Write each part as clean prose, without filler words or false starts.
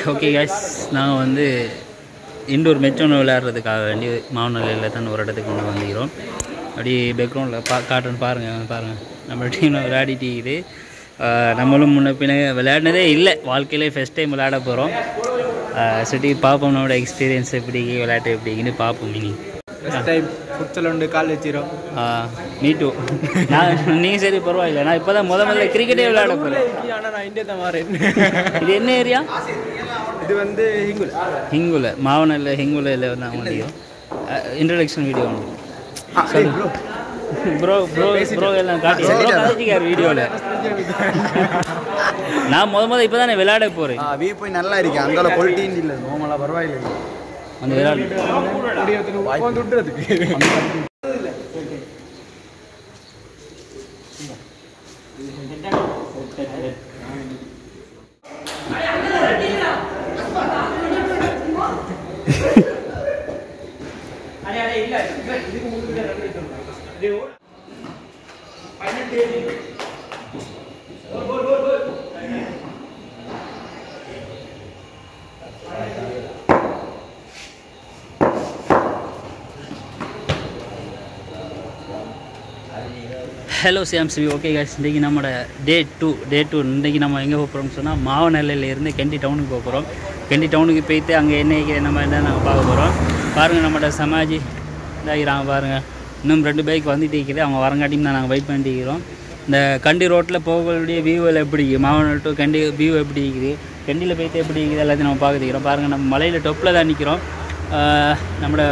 Okay guys, நாங்கள் வந்து indoor match ஒன்று விளையாடுறதுக்காக வேண்டி மாவனல்லையில் தான் ஒரு இடத்துக்கு ஒன்று வந்துக்கிறோம். அப்படி பேக்ரவுண்டில் காட்டுன்னு பாருங்கள் நம்ம டீமில் விளையாடிட்டு இது நம்மளும் முன்ன பின்ன விளையாடினதே இல்லை, வாழ்க்கையிலே ஃபஸ்ட் டைம் விளையாட போகிறோம். சுட்டி பார்ப்போம் நம்மளோட எக்ஸ்பீரியன்ஸ் எப்படி, விளையாட்டு எப்படின்னு பார்ப்போம். ஃபஸ்ட் டைம் ஃபுட்சல் உண்டு கால் வச்சிடும். Me too. நீங்கள் சரி பரவாயில்லை, நான் இப்போ தான் முதல்ல கிரிக்கெட்டே விளையாட போகிறேன். ஆனால் நான் இந்தியா தான் மாறேன். இது என்ன ஏரியா? இது வந்து ஹிங்குல மாவனல்ல ஹிங்குலையில் நான் வந்துக்கிறோம். இன்ட்ரடக்ஷன் வீடியோ ஒன்று ப்ரோ எல்லாம் காட்டி காட்டிக்கார் வீடியோவில். நான் முதல்ல இப்போ தான் விளையாட போகிறேன். வீ போய் நல்லா இருக்கேன், அங்கே குவாலிட்டின்னு இல்லை, நோமலாக பரவாயில்லை. அந்த விளையாடு ஹலோ சிஎம்சிவி. ஓகே கைஸ், இன்றைக்கி நம்மளோட டே டூ இன்றைக்கி நம்ம எங்கே போகிறோம்னு சொன்னால் மாவனல்லையிலேருந்து கெண்டி டவுனுக்கு போக போகிறோம். கெண்டி டவுனுக்கு போய்ட்டு அங்கே என்ன நம்ம என்ன நாங்கள் பார்க்க போகிறோம். பாருங்கள், நம்மளோட சமாஜி இதாகிறாங்க பாருங்கள். இன்னும் 2 பைக் வந்துட்டு இருக்குது, அவங்க வரங்காட்டியும் தான் நாங்கள் வெயிட் பண்ணிட்டு இருக்கிறோம். இந்த கண்டி ரோட்டில் போகக்கூடிய வியூவில் எப்படி இருக்குது, மாவனல் டு கண்டி வியூ எப்படி இருக்குது, கெண்டியில் போய்ட்டு எப்படி இருக்குது எல்லாத்தையும் நம்ம பார்த்துக்கிறோம். பாருங்கள், நம்ம மலையில் டொப்பில் தான் நிற்கிறோம். நம்மளோட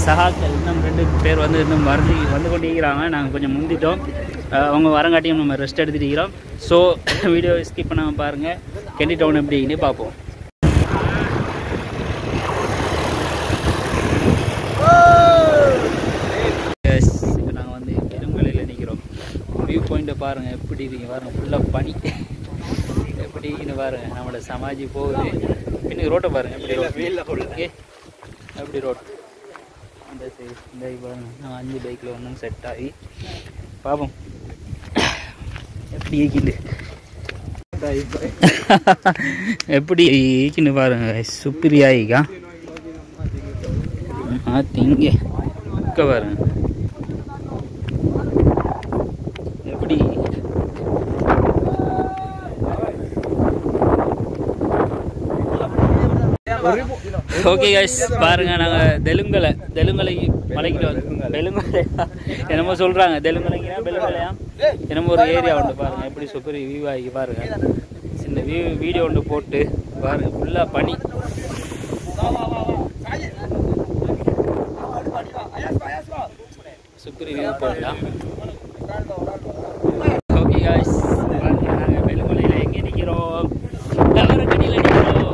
சகாக்கள் இன்னும் 2 பேர் வந்து இன்னும் வந்து கொண்டு இருக்கிறாங்க. நாங்கள் கொஞ்சம் முந்திட்டோம், அவங்க வரங்காட்டியும் நம்ம ரெஸ்ட் எடுத்துட்டு இருக்கிறோம். ஸோ வீடியோ ஸ்கிப் பண்ணாமல் பாருங்கள், கெண்டி டவுன் எப்படின்னு பார்ப்போம். இப்போ நாங்கள் வந்து பெருங்கலையில் நிற்கிறோம். வியூ பாயிண்ட்டை பாருங்கள் எப்படி இருக்கீங்க பாருங்கள், ஃபுல்லாக பனி எப்படின்னு பாருங்கள். நம்மளோட சமாஜி போகுது, பின்னுக்கு ரோட்டை பாருங்கள் எப்படி ரோட் ஓகே எப்படி ரோட் அந்த சைடு இந்த பாருங்க. நான் 5 பைக்கில் ஒன்றும் செட் ஆகி பார்ப்போம் எப்படி ஈக்கிண்டு எப்படி ஈக்கின்னு பாருங்க. சுப்பிரியாயிக்கா திங்க இங்கே பாருங்க எப்படி. ஓகே கைஸ், பாருங்கள், நாங்கள் தெலுங்கலை மலைக்கிட்ட வந்து தெலுங்கலை என்னமோ சொல்கிறாங்க, தெலுங்கலைங்கன்னா பெலுங்கலையா என்னமோ ஒரு ஏரியா உண்டு. பாருங்கள் எப்படி சூப்பர் வியூ ஆகி பாருங்கள். இந்த வீடியோ ஒன்று போட்டு பாருங்கள், ஃபுல்லாக பனி. சூப்பர் வியூ போடலாம். ஓகே கைஸ், நாங்கள் பெலுங்கலையில் எங்கே நிற்கிறோம், டவர்கடியில் நிற்கிறோம்.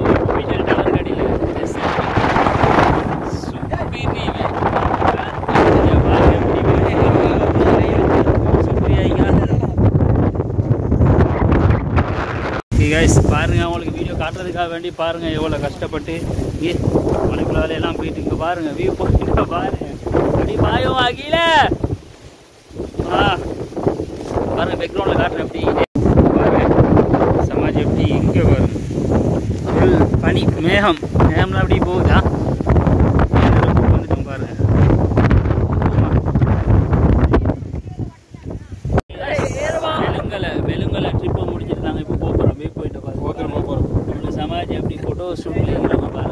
கைஸ் பாருங்கள், அவங்களுக்கு வீடியோ காட்டுறதுக்காக வேண்டி பாருங்கள் எவ்வளோ கஷ்டப்பட்டு மலைக்குள்ளால எல்லாம் போயிட்டு இங்கே பாருங்கள் வியூ போயிட்டு பாருங்கள். அப்படி பாயம் ஆகில பாருங்கள், பேக்ரவுண்டில் காட்டுறேன் எப்படி பாருங்கள் சமாஜ் எப்படி இங்கே பாருங்கள். ஃபுல் பனி மேகம்லாம் அப்படி போகுதா வந்துட்டோம் பாருங்கள். வெளுங்கலை ட்ரிப்பை முடிச்சுட்டு நாங்கள் இப்போ போகிறோம். போயிட்டு பாருங்க சமாஜ் எப்படி ஃபோட்டோ ஷூட்டில் இருக்கிறவங்க பாருங்கள்.